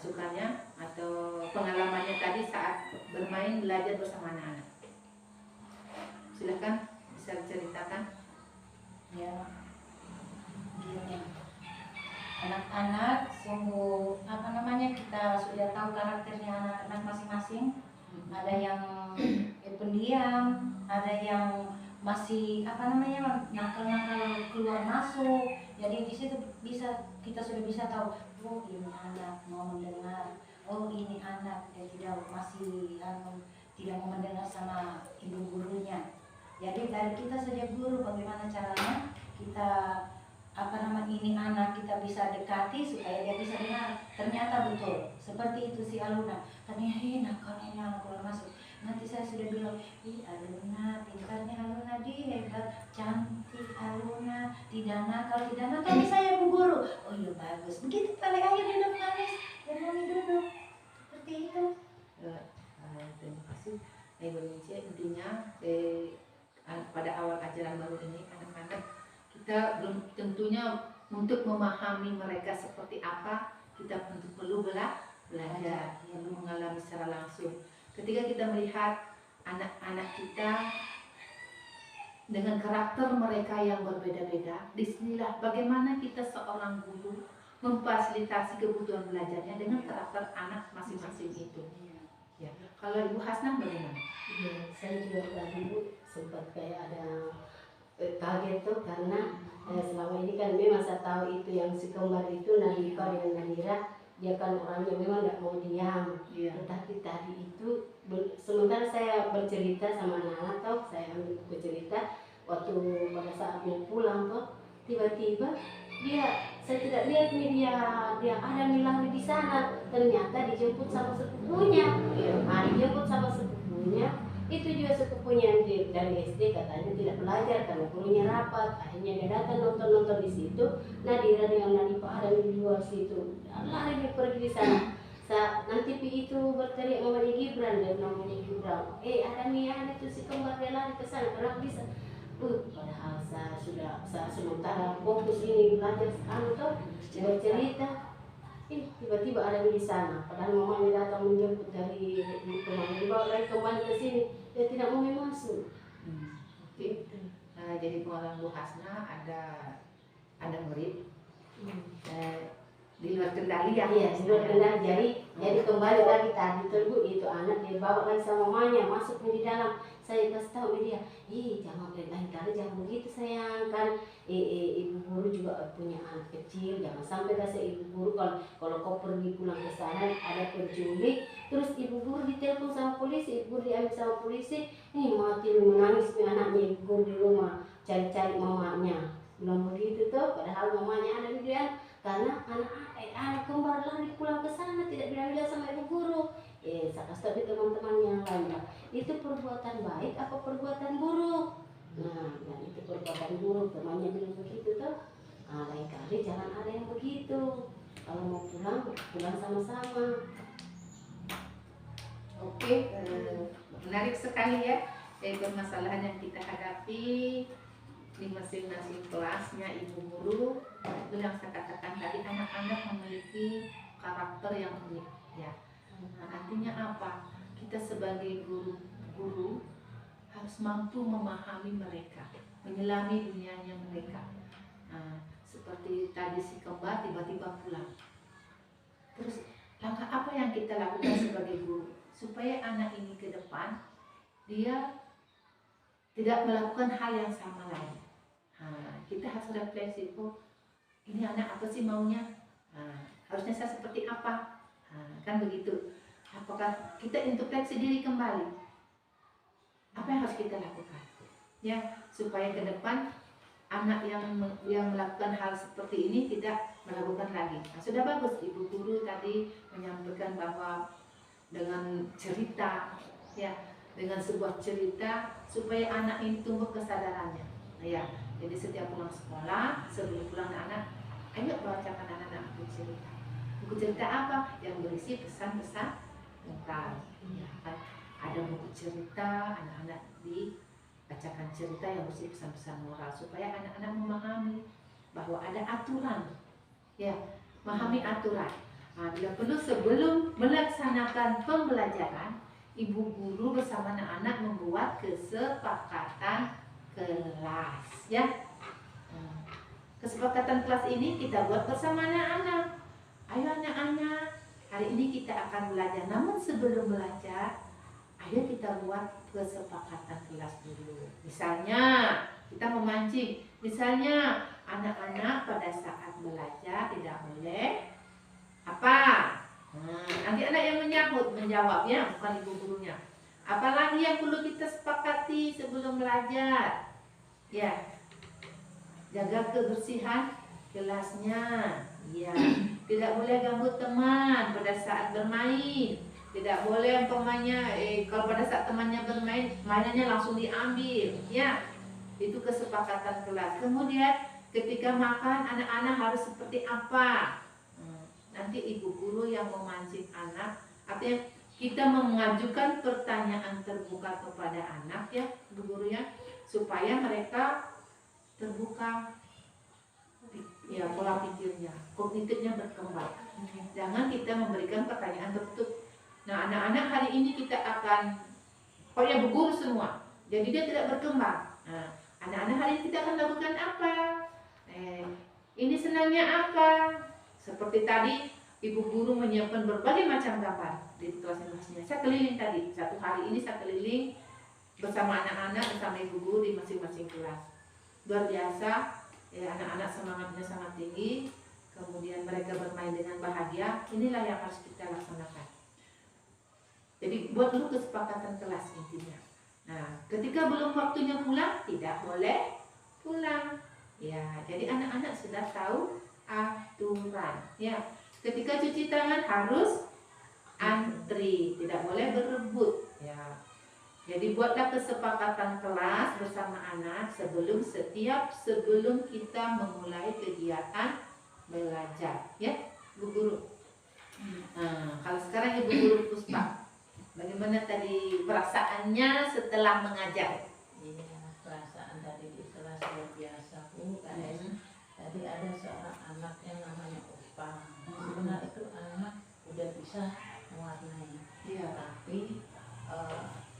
masukannya atau pengalamannya tadi saat bermain belajar bersama anak-anak. Silakan bisa diceritakan. Ya, gini. Anak-anak sungguh kita sudah tahu karakternya anak-anak masing-masing. Ada yang pendiam, ada yang masih nakal-nakal keluar masuk. Jadi di situ kita sudah bisa tahu, oh ini anak mau mendengar, oh ini anak dia tidak mau mendengar sama ibu gurunya. Jadi dari kita saja guru, bagaimana caranya kita ini anak kita bisa dekati supaya dia bisa dengar. Ternyata betul seperti itu si Aluna. Ternyata nakalnya keluar masuk. Nanti saya sudah bilang, Aluna, pintarnya Aluna, hebat, cantik Aluna, tidak nakal saya Bu Guru. Oh iya bagus. Begitu pada akhirnya duduk manis dan kami duduk seperti itu. Terima kasih Ibu Nince. Intinya pada awal ajaran baru ini anak-anak kita belum tentunya untuk memahami mereka seperti apa, kita perlu belajar, perlu mengalami secara langsung. Ketika kita melihat anak-anak kita dengan karakter mereka yang berbeda-beda, disinilah bagaimana kita seorang guru memfasilitasi kebutuhan belajarnya dengan karakter anak masing-masing itu. Ya. Kalau Ibu Hasnah bagaimana? Ya, saya juga tadi sempat kayak ada kaget tuh karena selama ini kan memang saya tahu itu yang si kembar itu Nadifa dengan Nadira, dia kan orangnya memang tidak mau diam. Tetapi tadi itu sementara saya bercerita sama anak-anak, tahu saya ambil buku cerita waktu pada saat mau pulang tuh tiba-tiba saya tidak lihat nih dia ada Milani di sana, ternyata dijemput sama sepupunya. Dijemput sama sepupunya. Itu juga sepupunya dari SD katanya tidak belajar karena gurunya rapat. Akhirnya dia datang nonton di situ. Nadira dengan Nadifa ada di luar situ. Lari dia pergi di sana. Nanti itu berteriak namanya Gibran, ada nih itu si kembar, dia lari ke sana karena bisa. Padahal saya sudah sementara fokus ini belajar bercerita. Tiba-tiba ada di sana. Padahal mamanya datang menjemput dari kemana, dibawa lagi kembali ke sini. Dia tidak mau masuk. Jadi pengalaman Bu Hasnah ada murid di luar kendali ya? Iya, di luar kendali. Jadi kembali lagi tadi Bu, itu anak dia bawa lagi sama mamanya masuk di dalam. Saya kasih tahu dia, jangan lain kali jangan begitu sayang, kan ibu guru juga punya anak kecil, jangan sampai kasih ibu guru kalau kau pergi pulang ke sana ada penculik, terus ibu guru ditelepon sama polisi, ibu guru diambil sama polisi, mati menangis anaknya, ibu guru di rumah cari-cari mamanya, bilang begitu tuh, padahal mamanya ada di dia. Karena anak kembar lari pulang ke sana tidak bilang-bilang sama ibu guru. Saya kasih tahu teman-teman yang lain, itu perbuatan baik apa perbuatan buruk? Nah, dan itu perbuatan buruk, temannya bilang begitu tuh. Lain kali jangan ada yang begitu. Kalau mau pulang sama-sama. Oke, menarik sekali ya permasalahan yang kita hadapi di masing-masing kelasnya ibu guru. Itu yang saya katakan tadi, anak-anak memiliki karakter yang unik ya. Artinya apa? Kita sebagai guru harus mampu memahami mereka, menyelami dunianya mereka. Seperti tadi si kembar tiba-tiba pulang. Terus langkah apa yang kita lakukan sebagai guru supaya anak ini ke depan dia tidak melakukan hal yang sama lagi? Kita harus refleksi, ini anak apa sih maunya? Harusnya saya seperti apa? Kan begitu. Apakah kita introspeksi diri kembali? Apa yang harus kita lakukan? Ya, supaya ke depan anak yang melakukan hal seperti ini tidak melakukan lagi. Sudah bagus ibu guru tadi menyampaikan bahwa dengan cerita, ya, dengan sebuah cerita supaya anak ini tumbuh kesadarannya. Ya, jadi setiap pulang sekolah, sebelum pulang anak, ayo bacakan anak-anak buku cerita. Buku cerita apa? Yang berisi pesan-pesan moral. Ya, kan? Ada buku cerita, anak-anak dibacakan cerita yang berisi pesan-pesan moral supaya anak-anak memahami bahwa ada aturan. Ya, memahami aturan. Bila perlu sebelum melaksanakan pembelajaran, ibu guru bersama anak-anak membuat kesepakatan kelas, ya. Kesepakatan kelas ini kita buat bersama anak-anak. Ayo anak-anak, hari ini kita akan belajar. Namun sebelum belajar, ayo kita buat kesepakatan kelas dulu. Misalnya kita memancing. Misalnya anak-anak pada saat belajar tidak boleh apa? Nanti anak yang menjawabnya, bukan ibu gurunya. Apalagi yang perlu kita sepakati sebelum belajar? Ya, jaga kebersihan kelasnya. Ya, tidak boleh ganggu teman pada saat bermain. Tidak boleh umpamanya kalau pada saat temannya bermain, mainannya langsung diambil. Ya, itu kesepakatan kelas. Kemudian ketika makan anak-anak harus seperti apa? Nanti ibu guru yang memancing anak, artinya kita mengajukan pertanyaan terbuka kepada anak, ya ibu guru, ya, supaya mereka terbuka, ya, pola pikirnya, kognitifnya berkembang. Jangan kita memberikan pertanyaan tertutup. Nah, anak-anak hari ini kita akan pokoknya bu guru semua, jadi dia tidak berkembang. Nah, anak-anak hari ini kita akan lakukan apa? Ini senangnya apa? Seperti tadi ibu guru menyiapkan berbagai macam gambar di kelas-kelasnya. Saya keliling tadi, satu hari ini saya keliling bersama anak-anak, bersama ibu guru di masing-masing kelas. Luar biasa, ya, anak-anak semangatnya sangat tinggi. Kemudian mereka bermain dengan bahagia. Inilah yang harus kita laksanakan. Jadi buat dulu kesepakatan kelas intinya. Nah, ketika belum waktunya pulang, tidak boleh pulang. Ya, jadi anak-anak sudah tahu aturan. Ya, ketika cuci tangan harus antri, tidak boleh berebut. Ya, jadi buatlah kesepakatan kelas bersama anak sebelum kita memulai kegiatan belajar. Ya, Bu Guru. Nah, kalau sekarang Ibu Guru Puspa, bagaimana tadi perasaannya setelah mengajar? Iya, perasaan tadi di kelas luar biasa Bu. Tadi ada seorang anak yang namanya Opa. Sebenarnya itu anak udah bisa mewarnai. Iya. Tapi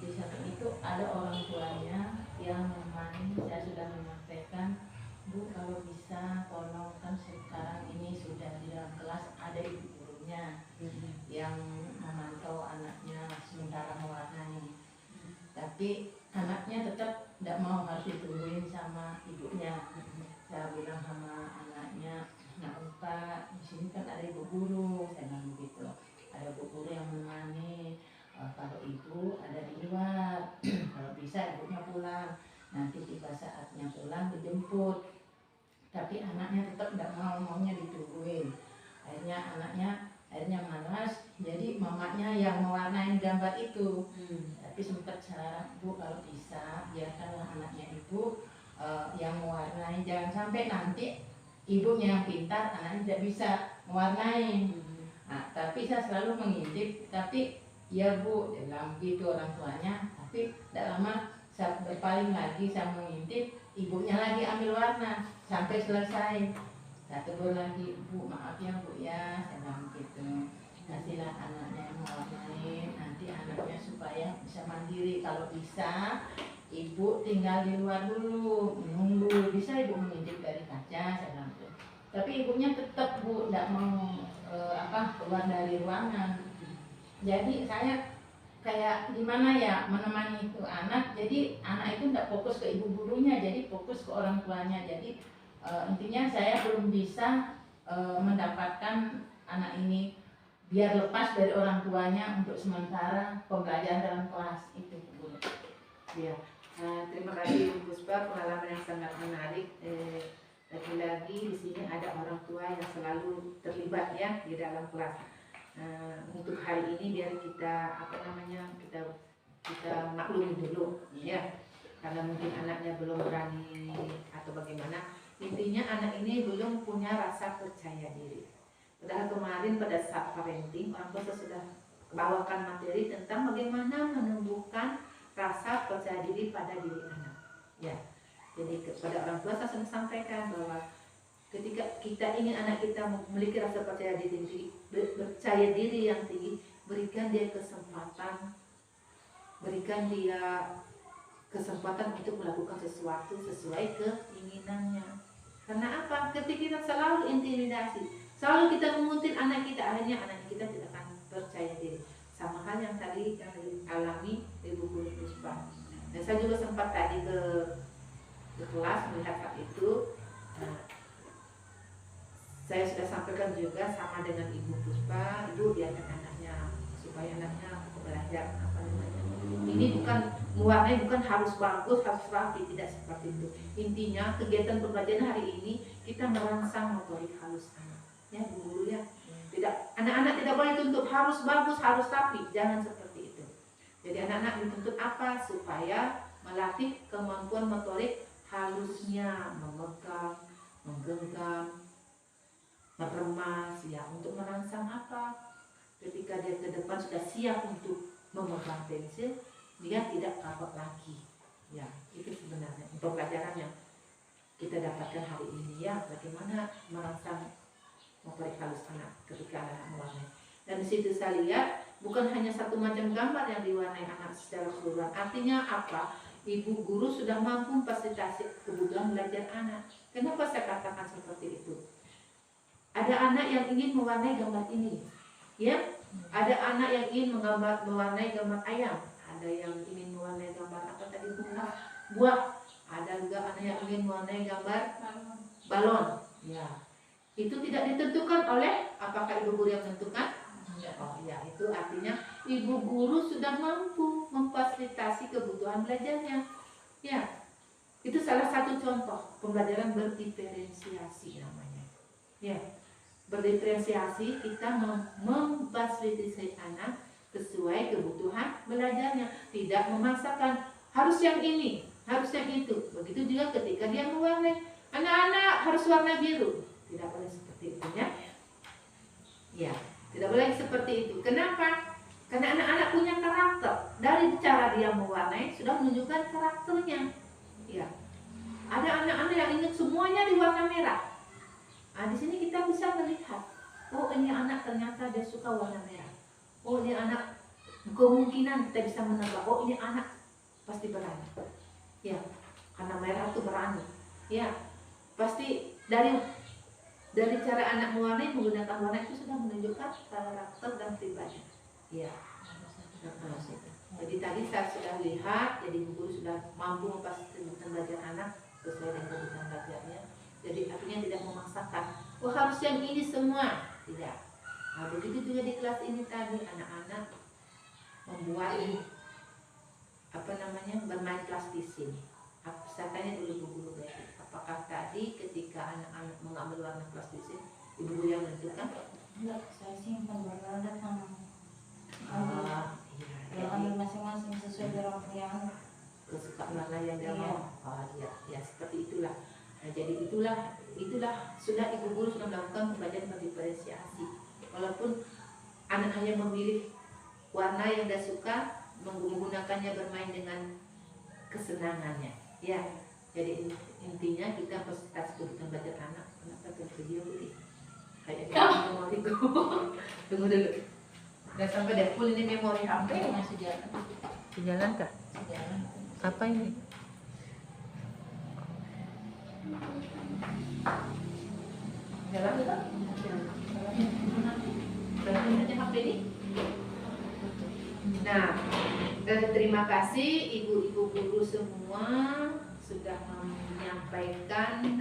di samping itu ada orang tuanya yang memang saya sudah menyampaikan, Bu, kalau bisa tolong, kan sekarang ini sudah di dalam kelas ada ibu gurunya yang memantau anaknya sementara mewarnai. Tapi anaknya tetap tidak mau, harus ditungguin sama ibunya. Saya bilang sama anaknya, nah Pak, di sini kan ada ibu guru, saya bilang begitu. Ada ibu guru yang menemani. Kalau ibu ada di luar, kalau bisa ibunya pulang. Nanti tiba saatnya pulang dijemput. Tapi anaknya tetap tidak mau, maunya ditungguin. Akhirnya malas, jadi mamanya yang mewarnai gambar itu. Tapi sempat saya, Bu, kalau bisa biarkanlah anaknya ibu yang mewarnai, jangan sampai nanti ibunya yang pintar, anaknya tidak bisa mewarnai. Nah, tapi saya selalu mengintip, tapi ya Bu, dalam gitu orang tuanya. Tapi tidak lama saya berpaling lagi, saya mengintip, ibunya lagi ambil warna sampai selesai. Saya tegur lagi, Bu, maaf ya Bu ya, saya bilang gitu. Kasihlah anaknya yang mewarnai, nanti anaknya supaya bisa mandiri. Kalau bisa, ibu tinggal di luar dulu, menunggu. Bisa ibu mengintip dari kaca, saya bilang gitu. Tapi ibunya tetap Bu, tidak mau keluar dari ruangan. Jadi saya kayak gimana ya menemani itu anak, jadi anak itu tidak fokus ke ibu gurunya, jadi fokus ke orang tuanya. Jadi intinya saya belum bisa mendapatkan anak ini biar lepas dari orang tuanya untuk sementara pembelajaran dalam kelas itu, Bu. Ya, terima kasih Bu Puspa, pengalaman yang sangat menarik. Lagi-lagi di sini ada orang tua yang selalu terlibat ya di dalam kelas. Untuk hari ini biar kita kita maklumi dulu ya, karena mungkin anaknya belum berani atau bagaimana. Intinya anak ini belum punya rasa percaya diri. Padahal kemarin pada saat parenting orang tua sudah bawakan materi tentang bagaimana menumbuhkan rasa percaya diri pada diri anak. Ya, jadi kepada orang tua saya sudah sampaikan bahwa Ketika kita ingin anak kita memiliki rasa percaya diri, percaya diri yang tinggi, berikan dia kesempatan, berikan dia kesempatan untuk melakukan sesuatu sesuai keinginannya. Karena apa? Ketika kita selalu intimidasi, selalu kita menguntit anak kita, akhirnya anak kita tidak akan percaya diri. Sama hal yang tadi yang dialami Ibu Guru Puspa. Dan saya juga sempat tadi ke kelas melihat saat itu. Nah, saya sudah sampaikan juga sama dengan Ibu Puspa, Ibu biarkan anaknya supaya anaknya belajar apa namanya. Ini bukan mewarnai, bukan harus bagus, harus rapi, tidak seperti itu. Intinya kegiatan pembelajaran hari ini kita merangsang motorik halus anak, ya Bu Guru ya. Tidak, anak-anak tidak boleh tuntut harus bagus, harus rapi, jangan seperti itu. Jadi anak-anak dituntut apa? Supaya melatih kemampuan motorik halusnya, memegang, menggenggam, meremas, ya, untuk merangsang apa? Ketika dia ke depan sudah siap untuk memegang pensil, dia tidak kapok lagi. Ya, itu sebenarnya pembelajaran yang kita dapatkan hari ini, ya, bagaimana merangsang motorik halus anak ketika anak mewarnai. Dan di situ saya lihat bukan hanya satu macam gambar yang diwarnai anak secara keseluruhan. Artinya apa? Ibu guru sudah mampu memfasilitasi kebutuhan belajar anak. Kenapa saya katakan seperti itu? Ada anak yang ingin mewarnai gambar ini, ya. Ada anak yang ingin mewarnai gambar ayam. Ada yang ingin mewarnai gambar apa tadi, buah. Ada juga anak yang ingin mewarnai gambar balon. Ya. Itu tidak ditentukan oleh apakah ibu guru yang menentukan? Oh ya, itu artinya ibu guru sudah mampu memfasilitasi kebutuhan belajarnya. Ya, itu salah satu contoh pembelajaran berdiferensiasi namanya. Ya, berdiferensiasi kita memfasilitasi anak sesuai kebutuhan belajarnya, tidak memaksakan harus yang ini, harus yang itu. Begitu juga ketika dia mewarnai, anak-anak harus warna biru. Tidak boleh seperti itu, ya. Ya, tidak boleh seperti itu. Kenapa? Karena anak-anak punya karakter. Dari cara dia mewarnai sudah menunjukkan karakternya. Ya. Ada anak-anak yang ingin semuanya diwarna merah. Nah, di sini kita bisa melihat, oh ini anak ternyata dia suka warna merah. Oh ini anak, kemungkinan kita bisa menebak, oh ini anak pasti berani. Ya, karena merah itu berani. Ya, pasti dari cara anak mewarnai menggunakan warna itu sudah menunjukkan karakter dan pribadi. Iya. Jadi tadi saya sudah lihat, jadi guru sudah mampu memfasilitasi belajar anak sesuai dengan kebutuhan belajarnya. Jadi artinya tidak memaksakan, oh harus yang ini semua, tidak. Nah begitu juga di kelas ini tadi anak-anak membuat apa namanya bermain plastisin. Saya tanya dulu Bu Guru Betty, apakah tadi ketika anak-anak mengambil warna plastisin, Ibu Guru yang menentukan? Enggak, saya simpan warna datang. Iya, Ambil masing-masing sesuai dengan yang kesukaan mana yang dia mau. Oh iya, ya seperti itulah. Nah, jadi itulah sudah Ibu Guru sudah melakukan pembelajaran berdiferensiasi. Walaupun anak hanya memilih warna yang dia suka, menggunakannya bermain dengan kesenangannya. Ya, jadi intinya kita fasilitasi kebutuhan belajar anak. Kenapa tuh video ini? Kayaknya memori itu. Tunggu dulu. Udah sampai deh full ini memori HP. Masih jalan. Jalan kah? Jalan. Apa ini? Jalan kan? Berarti aja HP ini. Nah, terima kasih ibu-ibu guru semua sudah menyampaikan